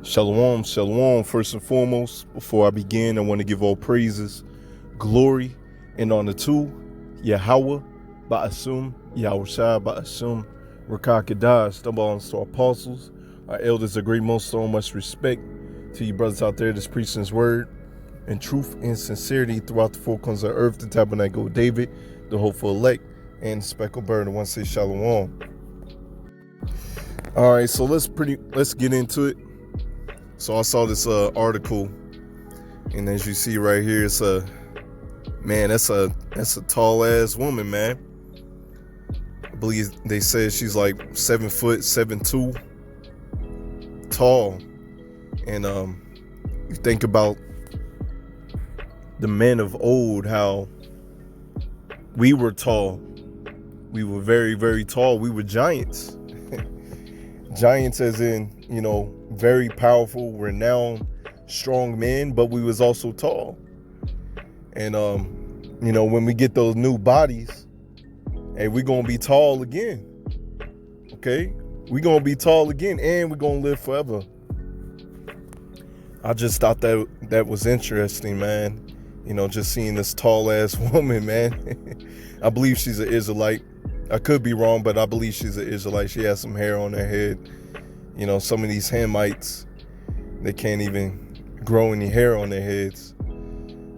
Shalom, shalom. First and foremost, before I begin, I want to give all praises, glory, and honor to Yahweh, Ba'asum, Yahushua, Ba'asum, Rakakadah, stumble to our apostles, our elders, a great most, so much respect to you brothers out there that's preaching his word in truth and sincerity throughout the four corners of earth, the tabernacle of David, the hopeful elect, and the speckled bird, the one say shalom. All right, so let's get into it. So I saw this article, and as you see right here, it's that's a tall ass woman, man. I believe they said she's like 7 foot 7'2" tall, and you think about the men of old, how we were tall. We were very, very tall. We were giants. Giants as in, very powerful, renowned, strong men, but we was also tall. And, when we get those new bodies, hey, we're going to be tall again. Okay? We're going to be tall again, and we're going to live forever. I just thought that was interesting, man. Just seeing this tall ass woman, man. I believe she's an Israelite. I could be wrong, but I believe she's an Israelite. She has some hair on her head. Some of these Hamites, they can't even grow any hair on their heads.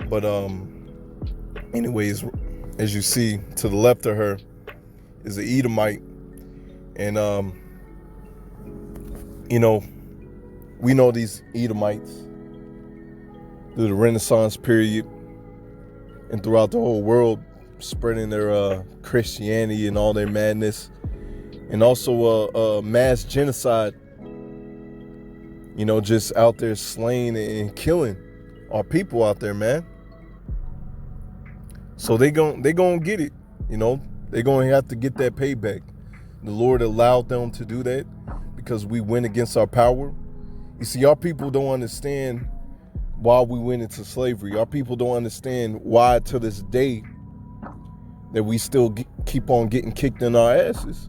But anyways, as you see to the left of her is an Edomite. And we know these Edomites through the Renaissance period and throughout the whole world, spreading their Christianity and all their madness, and also mass genocide, just out there slaying and killing our people out there, man. So they gonna get it, they're gonna have to get that payback. The Lord allowed them to do that because we went against our power. You see, our people don't understand why we went into slavery. Our people don't understand why to this day that we still keep on getting kicked in our asses,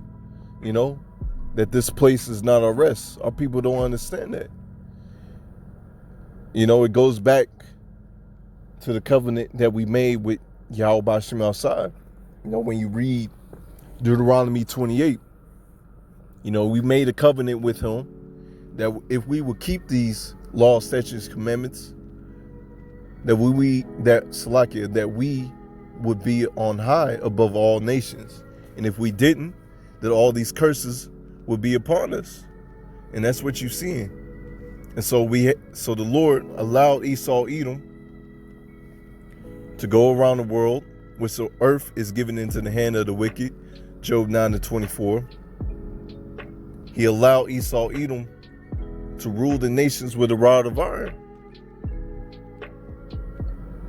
that this place is not our rest. Our people don't understand that. It goes back to the covenant that we made with Yahweh Ba'ashem outside. When you read Deuteronomy 28, we made a covenant with him that if we would keep these laws, statutes, commandments, that we would be on high above all nations. And if we didn't, that all these curses would be upon us. And that's what you're seeing. And so the Lord allowed Esau, Edom, to go around the world, which the earth is given into the hand of the wicked, Job 9-24. He allowed Esau, Edom, to rule the nations with a rod of iron.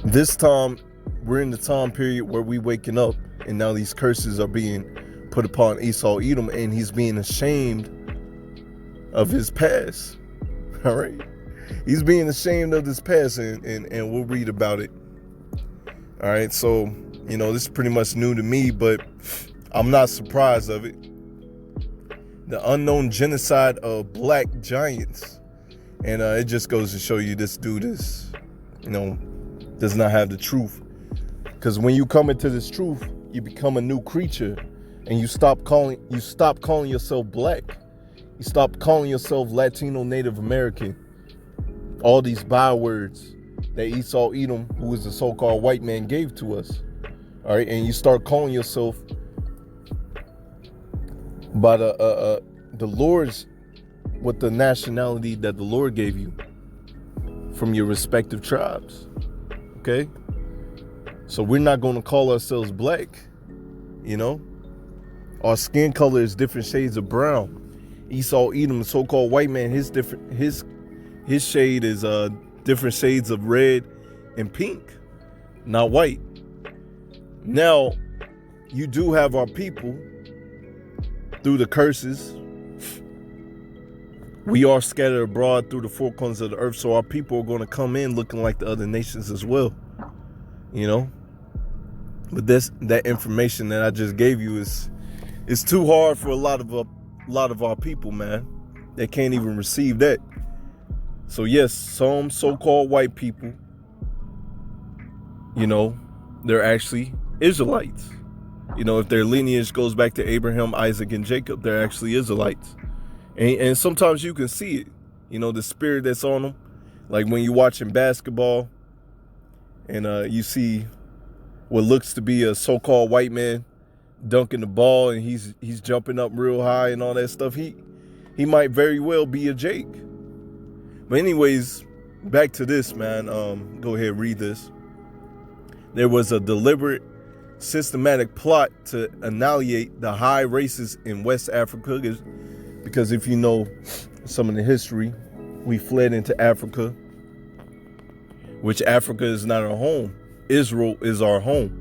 This time, we're in the time period where we waking up, and now these curses are being put upon Esau, Edom, and he's being ashamed of his past. All right? He's being ashamed of his past, and we'll read about it. All right? So, this is pretty much new to me, but I'm not surprised of it. The unknown genocide of black giants. And it just goes to show you this dude is, does not have the truth. Because when you come into this truth, you become a new creature, and you stop calling yourself black. You stop calling yourself Latino, Native American. All these bywords that Esau, Edom, who is the so-called white man, gave to us. All right, and you start calling yourself by the Lord's, with the nationality that the Lord gave you from your respective tribes. Okay? So we're not going to call ourselves black, Our skin color is different shades of brown. Esau, Edom, the so-called white man, his shade is different shades of red and pink, not white. Now, you do have our people through the curses We are scattered abroad through the four corners of the earth, so our people are going to come in looking like the other nations as well, you know. But that information that I just gave you is too hard for a lot of our people, man. They can't even receive that. So yes, some so-called white people, you know, they're actually Israelites. You know, if their lineage goes back to Abraham, Isaac, and Jacob, they're actually Israelites. And sometimes you can see it, you know, the spirit that's on them. Like when you're watching basketball and you see what looks to be a so-called white man dunking the ball and he's jumping up real high and all that stuff. He might very well be a Jake. But anyways, back to this, man. Go ahead, read this. There was a deliberate, systematic plot to annihilate the high races in West Africa, because if you know some of the history, we fled into Africa, which Africa is not our home. Israel is our home.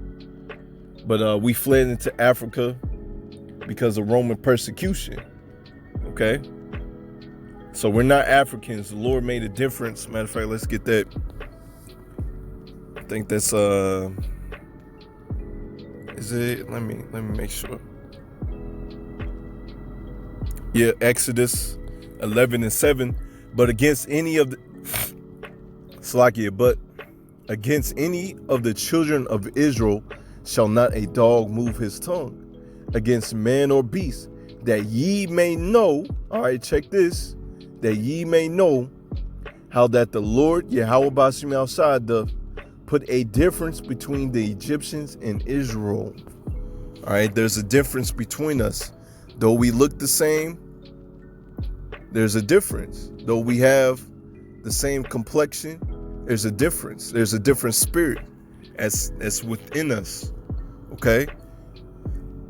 But we fled into Africa because of Roman persecution. Okay? So we're not Africans. The Lord made a difference. Matter of fact, let's get that. I think that's is it? Let me make sure. Yeah, Exodus 11:7. But against any of the children of Israel shall not a dog move his tongue against man or beast, that ye may know. All right, check this. That ye may know how that the Lord Yahweh Bashim outside doth put a difference between the Egyptians and Israel. All right, there's a difference between us. Though we look the same, there's a difference. Though we have the same complexion, there's a difference. There's a different spirit that's within us. Okay?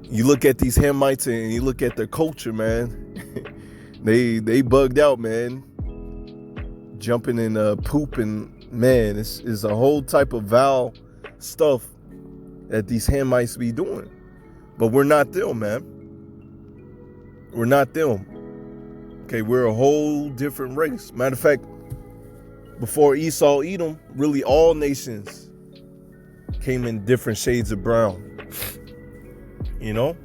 You look at these Hamites and you look at their culture, man. They bugged out, man. Jumping in poop and man, it's a whole type of vile stuff that these Hamites be doing. But we're not them, man. We're not them. Okay, we're a whole different race. Matter of fact, before Esau, Edom, really all nations came in different shades of brown. You know?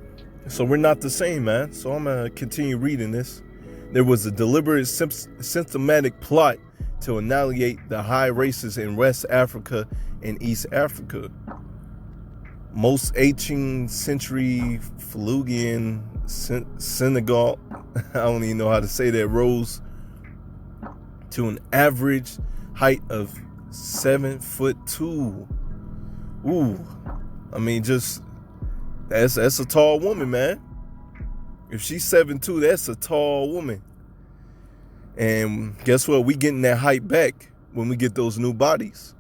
So we're not the same, man. So I'm going to continue reading this. There was a deliberate, systematic plot to annihilate the high races in West Africa and East Africa. Most 18th century Phlegian Senegal, I don't even know how to say that, rose to an average height of 7'2". Ooh, I mean, just that's a tall woman, man. If she's 7'2", that's a tall woman. And guess what? We getting that height back when we get those new bodies.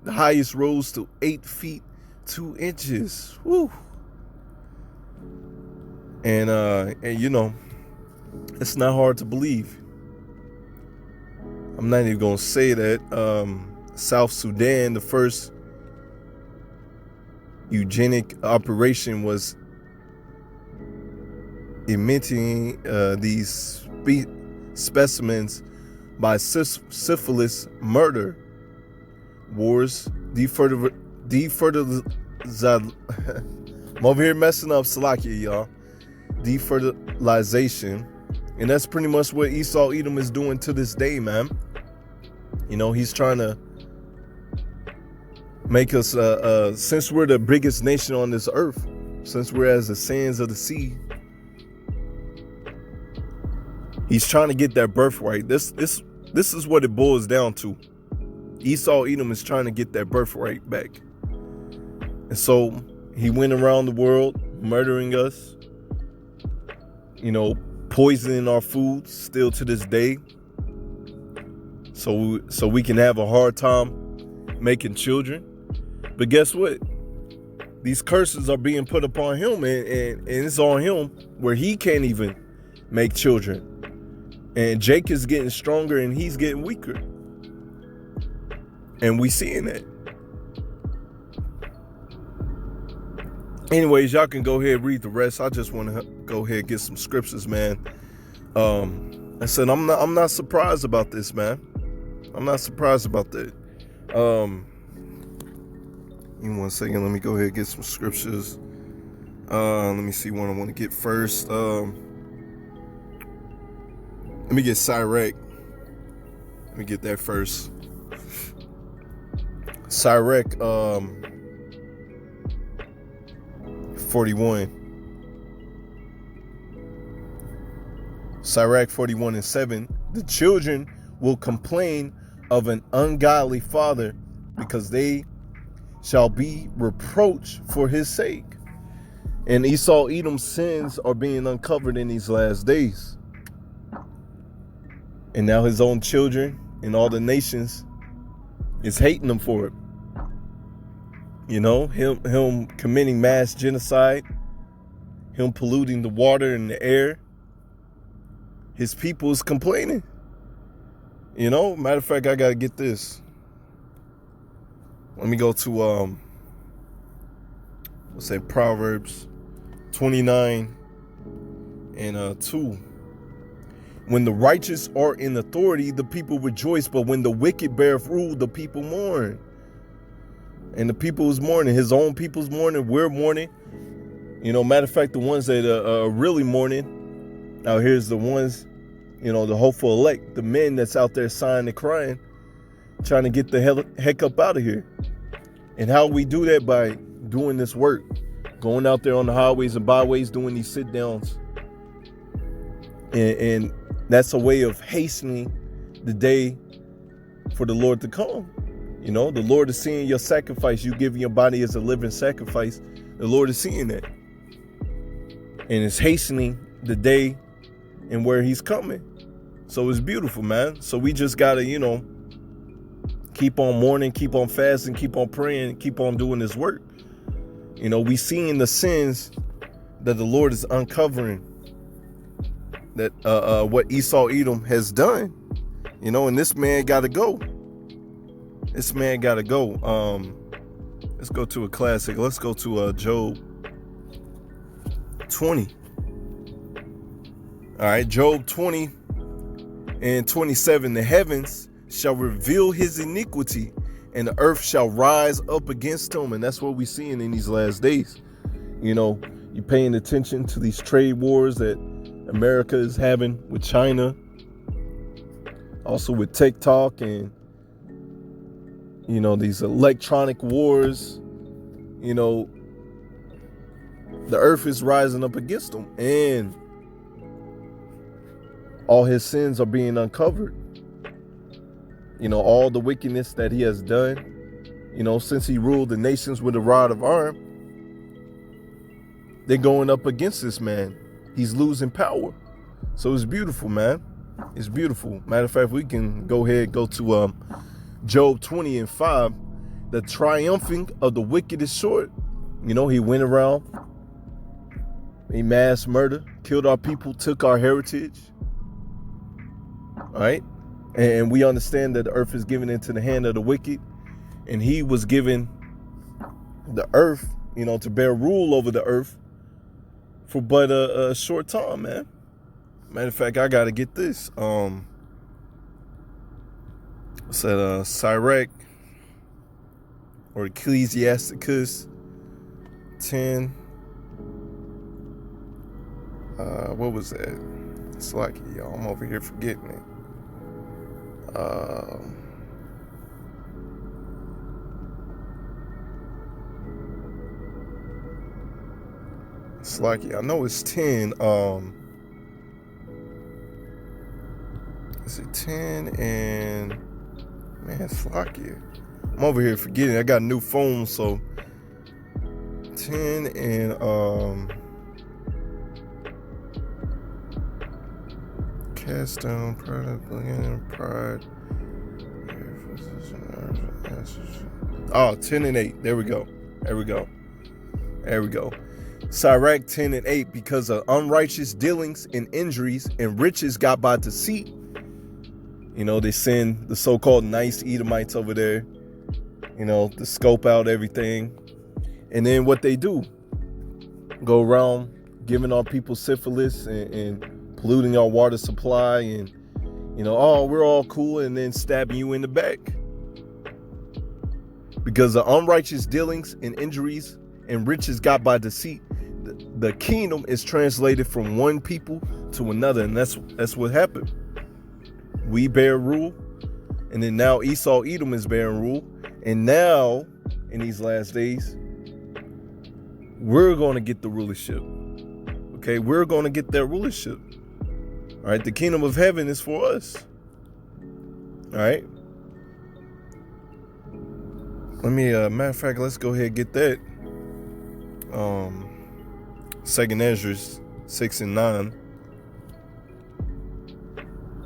The highest rose to 8 feet 2 inches. Woo. And you know, it's not hard to believe. I'm not even gonna say that. South Sudan, the first eugenic operation was emitting these specimens by syphilis murder. Wars, I'm over here messing up Salakia, y'all. Defertilization. And that's pretty much what Esau Edom is doing to this day, man. You know, he's trying to make us, since we're the biggest nation on this earth, since we're as the sands of the sea, he's trying to get that birthright. This is what it boils down to. Esau Edom is trying to get that birthright back. And so he went around the world murdering us, you know, poisoning our food still to this day. So we can have a hard time making children. But guess what? These curses are being put upon him, and it's on him where he can't even make children. And Jake is getting stronger and he's getting weaker. And we seeing that. Anyways, y'all can go ahead and read the rest. I just want to go ahead and get some scriptures, man. I said, I'm not surprised about this, man. I'm not surprised about that. Give me 1 second. Let me go ahead and get some scriptures. Let me see what I want to get first. Let me get Sirach. Let me get that first. Sirach 41. Sirach 41:7. The children will complain of an ungodly father, because they shall be reproached for his sake. And Esau Edom's sins are being uncovered in these last days. And now his own children and all the nations is hating him for it. You know, him committing mass genocide, him polluting the water and the air. His people is complaining. You know, matter of fact, I gotta get this. Let me go to let's say Proverbs 29 and 2. When the righteous are in authority, the people rejoice, but when the wicked beareth rule, the people mourn. And the people is mourning. His own people's mourning. We're mourning. You know, matter of fact, the ones that are really mourning. Now here's the ones, you know, the hopeful elect, the men that's out there sighing and crying, trying to get the heck up out of here. And how we do that? By doing this work, going out there on the highways and byways, doing these sit downs. And that's a way of hastening the day for the Lord to come. You know, the Lord is seeing your sacrifice. You giving your body as a living sacrifice. The Lord is seeing that. And it's hastening the day and where he's coming. So it's beautiful, man. So we just got to, you know, keep on mourning, keep on fasting, keep on praying, keep on doing this work. You know, we seeing the sins that the Lord is uncovering, that what Esau Edom has done. You know, and this man got to go. This man got to go. Let's go to a classic. Let's go to Job 20. All right, Job 20 and 27. The heavens shall reveal his iniquity, and the earth shall rise up against him. And that's what we're seeing in these last days. You know, you're paying attention to these trade wars that America is having with China, also with TikTok, and, you know, these electronic wars. You know, the earth is rising up against them, and all his sins are being uncovered. You know, all the wickedness that he has done, you know, since he ruled the nations with a rod of iron, they're going up against this man. He's losing power. So it's beautiful, man. It's beautiful. Matter of fact, we can go ahead, go to Job 20 and 5. The triumphing of the wicked is short. You know, he went around, he mass murder, killed our people, took our heritage. All right. And we understand that the earth is given into the hand of the wicked. And he was given the earth, you know, to bear rule over the earth for but a short time, man. Matter of fact, I got to get this. What's that? Sirach or Ecclesiasticus 10. What was that? It's like, y'all, I'm over here forgetting it. It's like, I know it's 10. Is it 10 and man, it's lucky. I'm over here forgetting. I got a new phone, so 10 and cast down pride. Oh, 10 and 8. There we go. Sirach 10 and 8. Because of unrighteous dealings and injuries and riches got by deceit. You know, they send the so-called nice Edomites over there, you know, to scope out everything. And then what they do, go around giving our people syphilis and polluting our water supply, and oh, we're all cool, and then stabbing you in the back. Because of unrighteous dealings and injuries and riches got by deceit, the kingdom is translated from one people to another, and that's what happened. We bear rule, and then now Esau Edom is bearing rule, and now in these last days, we're going to get the rulership. Okay, we're going to get that rulership. All right, the kingdom of heaven is for us. All right. Let me, matter of fact, let's go ahead and get that. 2nd Ezra 6 and 9.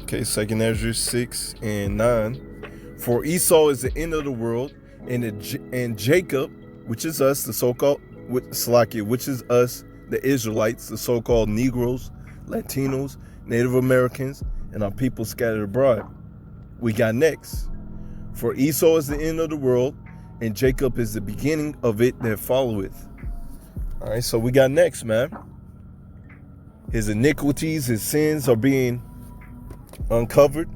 Okay, 2nd Ezra 6 and 9. For Esau is the end of the world, and Jacob, which is us, the so-called Salakia, which is us, the Israelites, the so-called Negroes, Latinos, Native Americans, and our people scattered abroad. We got next. For Esau is the end of the world, and Jacob is the beginning of it that followeth. All right, so we got next, man. His iniquities, his sins are being uncovered.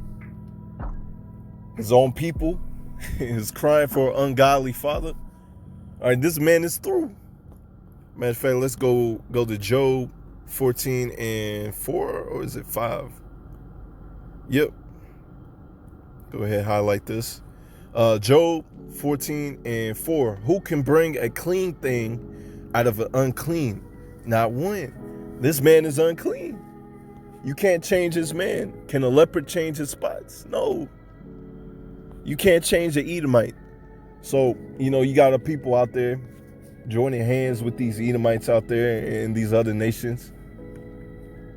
His own people is crying for an ungodly father. All right, this man is through. Matter of fact, let's go to Job 14 and 4, or is it 5? Yep. Go ahead, highlight this. Job 14 and 4. Who can bring a clean thing out of an unclean? Not one. This man is unclean. You can't change this man. Can a leopard change his spots? No. You can't change the Edomite. So, you got a people out there joining hands with these Edomites out there and these other nations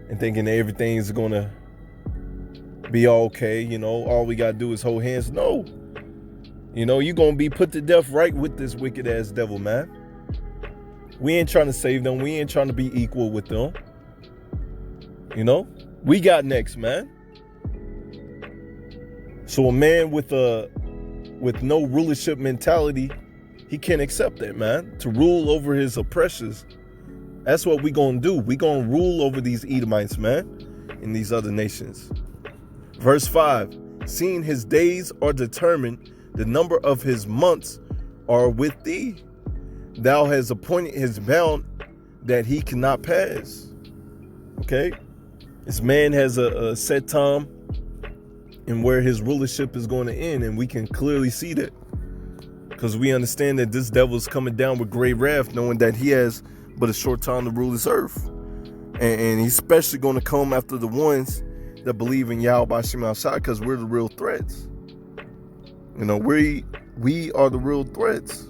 and thinking that everything is going to be okay. All we got to do is hold hands. No. You're going to be put to death right with this wicked ass devil, man. We ain't trying to save them. We ain't trying to be equal with them. We got next, man. So a man with no rulership mentality, he can't accept that, man. To rule over his oppressors. That's what we gonna do. We gonna rule over these Edomites, man, and these other nations. Verse 5, seeing his days are determined, the number of his months are with thee. Thou hast appointed his bound that he cannot pass. Okay? This man has a set time and where his rulership is going to end, and we can clearly see that. Because we understand that this devil is coming down with great wrath, knowing that he has but a short time to rule this earth. And he's especially going to come after the ones that believe in Yahweh Bashim Al-Shai, because we're the real threats. We are the real threats.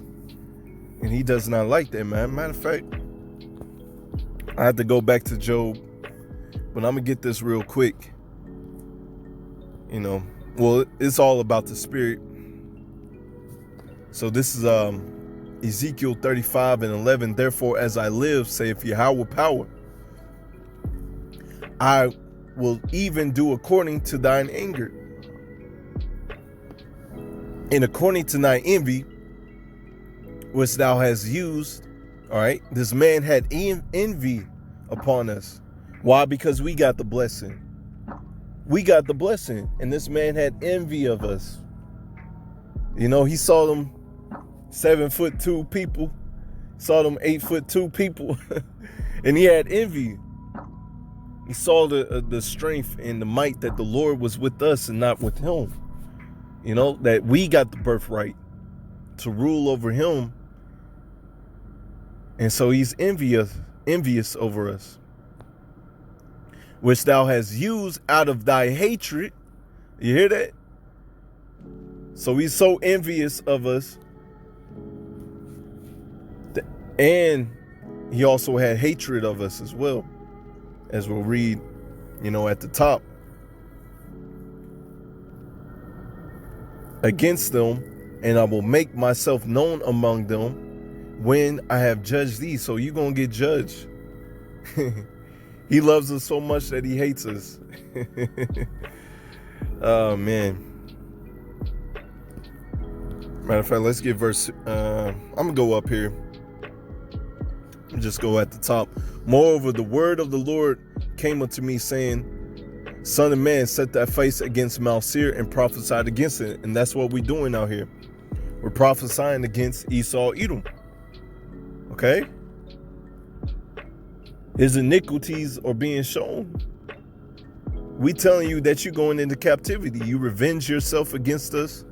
And he does not like that, man. Matter of fact, I have to go back to Job, but I'm going to get this real quick. Well, it's all about the spirit. So this is Ezekiel 35 and 11. Therefore, as I live, saith Yahweh power, I will even do according to thine anger, and according to thine envy, which thou hast used. All right, this man had envy upon us. Why? Because we got the blessing. We got the blessing, and this man had envy of us. He saw them 7'2" people, saw them 8'2" people, and he had envy. He saw the strength and the might that the Lord was with us and not with him. That we got the birthright to rule over him. And so he's envious over us, which thou hast used out of thy hatred. You hear that? So he's so envious of us. And he also had hatred of us as well, as we'll read, at the top. Against them, and I will make myself known among them when I have judged thee. So you're going to get judged. He loves us so much that he hates us. Oh, man. Matter of fact, let's get verse. I'm going to go up here. Just go at the top. Moreover, the word of the Lord came unto me, saying, Son of man, set thy face against Mount Seir and prophesied against it. And that's what we're doing out here. We're prophesying against Esau, Edom. Okay? His iniquities are being shown. We telling you that you're going into captivity. You revenge yourself against us,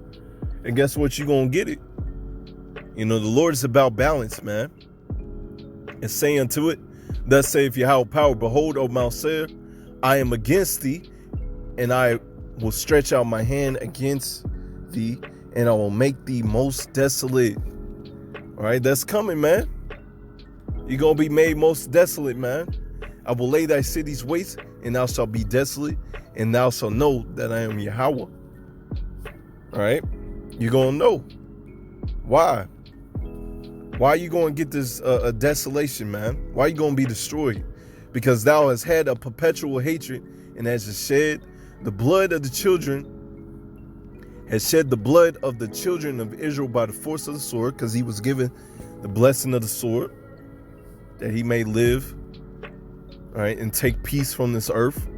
and guess what? You're going to get it. You know, the Lord is about balance, man. And say unto it, thus saith Yahweh power, behold, O Mount Seir, I am against thee, and I will stretch out my hand against thee, and I will make thee most desolate. All right, that's coming, man. You're going to be made most desolate, man. I will lay thy cities waste, and thou shalt be desolate, and thou shalt know that I am Yahweh. All right? You're going to know. Why? Why are you going to get this desolation, man? Why are you going to be destroyed? Because thou hast had a perpetual hatred, and hast shed the blood of the children, has shed the blood of the children of Israel by the force of the sword, because he was given the blessing of the sword, that he may live, all right, and take peace from this earth.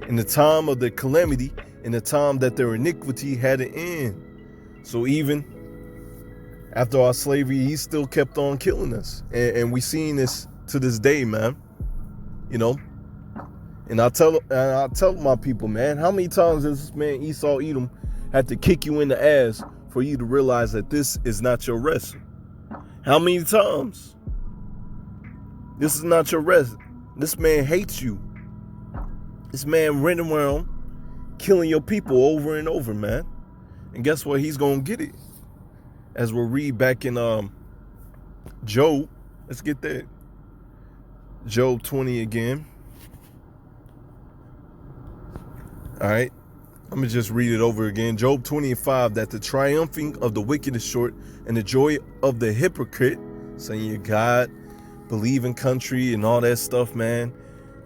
In the time of the calamity, in the time that their iniquity had an end. So even after our slavery, he still kept on killing us. And we seen this to this day, man. You know? And I tell my people, man, how many times does this man Esau Edom had to kick you in the ass for you to realize that this is not your rest? How many times? This is not your rest. This man hates you. This man running around killing your people over and over, man. And guess what? He's going to get it. As we'll read back in Job. Let's get that. Job 20 again. All right. I'm going to just read it over again. Job 20:5. That the triumphing of the wicked is short, and the joy of the hypocrite, saying you God, believe in country and all that stuff, man.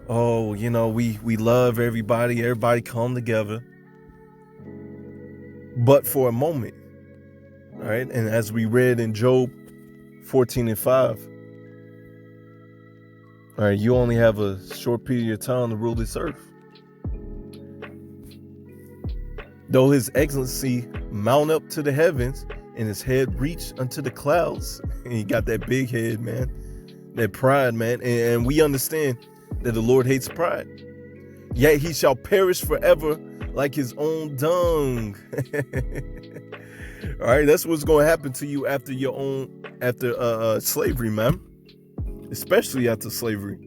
Oh, you know, we love everybody. Everybody come together. But for a moment. All right. And as we read in Job 14:5. All right. You only have a short period of time to rule this earth. Though his excellency mount up to the heavens and his head reach unto the clouds. And he got that big head, man. That pride, man. And we understand that the Lord hates pride. Yet he shall perish forever like his own dung. All right, that's what's going to happen to you after slavery, man. Especially after slavery.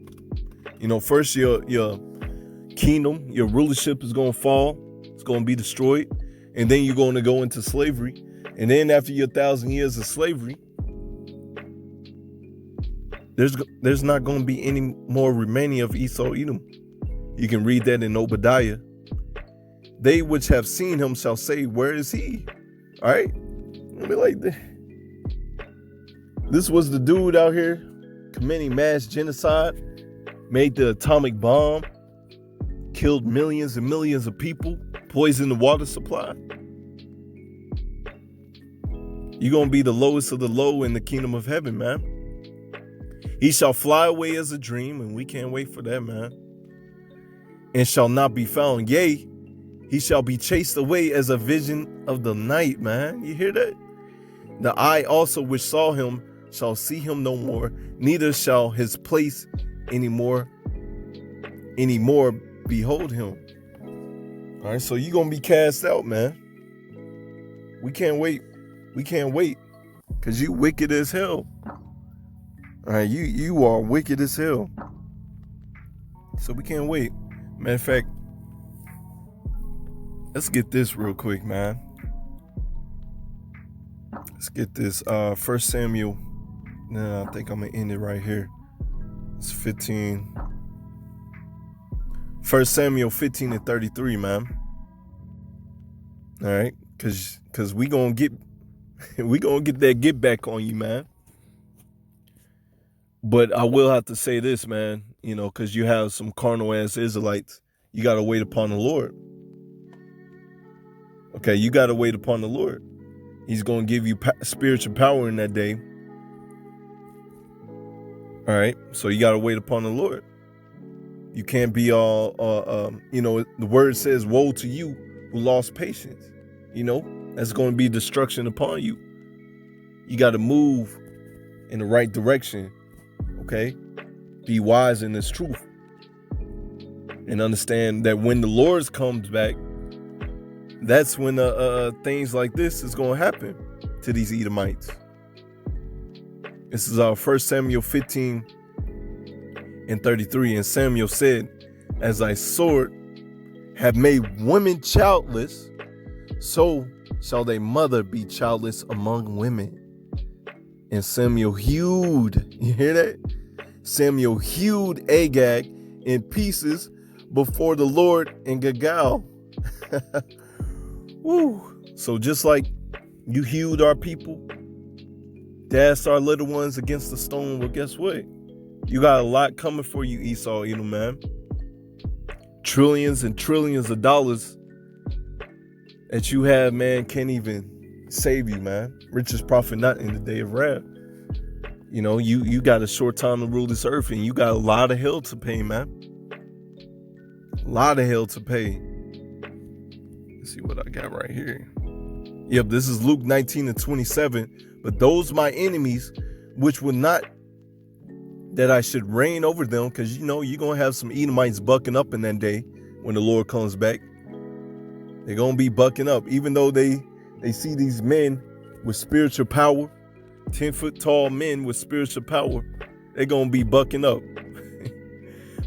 You know, first your kingdom, your rulership is going to fall. It's going to be destroyed. And then you're going to go into slavery. And then after your 1,000 years of slavery, there's not going to be any more remaining of Esau Edom. You can read that in Obadiah. They which have seen him shall say, where is he? All right? I'll be like, this was the dude out here committing mass genocide, made the atomic bomb, killed millions and millions of people, poisoned the water supply. You're going to be the lowest of the low in the kingdom of heaven, man. He shall fly away as a dream, and we can't wait for that, man. And shall not be found. Yea, he shall be chased away as a vision of the night, man. You hear that? The eye also which saw him shall see him no more, neither shall his place anymore behold him. All right, so you're going to be cast out, man. We can't wait. We can't wait, because you wicked as hell. All right, you are wicked as hell. So we can't wait. Matter of fact, let's get this real quick, man. Let's get this 1 Samuel. I think I'm going to end it right here. It's 15. 1 Samuel 15:33, man. All right, because we going to get that get back on you, man. But I will have to say this, man, you know, because you have some carnal ass Israelites. You got to wait upon the Lord. Okay, you got to wait upon the Lord. He's going to give you spiritual power in that day. All right, so you got to wait upon the Lord. You can't be all, the word says, woe to you who lost patience. That's going to be destruction upon you. You got to move in the right direction, okay? Be wise in this truth. And understand that when the Lord comes back, that's when things like this is going to happen to these Edomites. This is our 1 Samuel 15:33. And Samuel said, as thy sword have made women childless, so shall thy mother be childless among women. And Samuel hewed, you hear that? Samuel hewed Agag in pieces before the Lord in Gilgal. Woo. So just like you hewed our people, dashed our little ones against the stone, well, guess what? You got a lot coming for you, Esau, man. Trillions and trillions of dollars that you have, man, can't even save you, man. Richest prophet not in the day of wrath. You got a short time to rule this earth, and you got a lot of hell to pay, man. A lot of hell to pay. Let's see what I got right here. Yep, this is Luke 19:27. But those my enemies, which would not that I should reign over them, because you're going to have some Edomites bucking up in that day when the Lord comes back. They're going to be bucking up, even though they see these men with spiritual power, 10-foot tall men with spiritual power. They're going to be bucking up.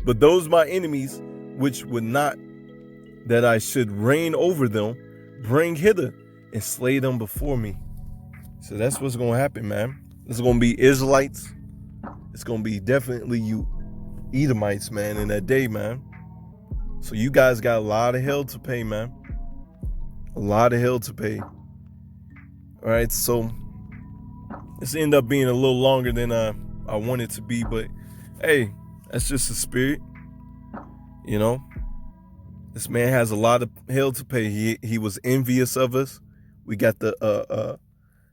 But those my enemies, which would not that I should reign over them, bring hither and slay them before me. So that's what's going to happen, man. It's going to be Israelites. It's going to be definitely you Edomites, man, in that day, man. So you guys got a lot of hell to pay, man. A lot of hell to pay. All right, so this ended up being a little longer than I wanted to be, but hey, that's just the spirit. This man has a lot of hell to pay. He was envious of us. We got the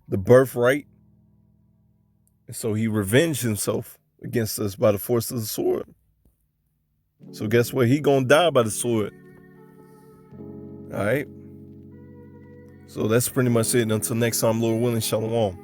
birthright. And so he revenged himself against us by the force of the sword. So guess what? He gonna die by the sword. All right. So that's pretty much it. Until next time, Lord willing, shalom.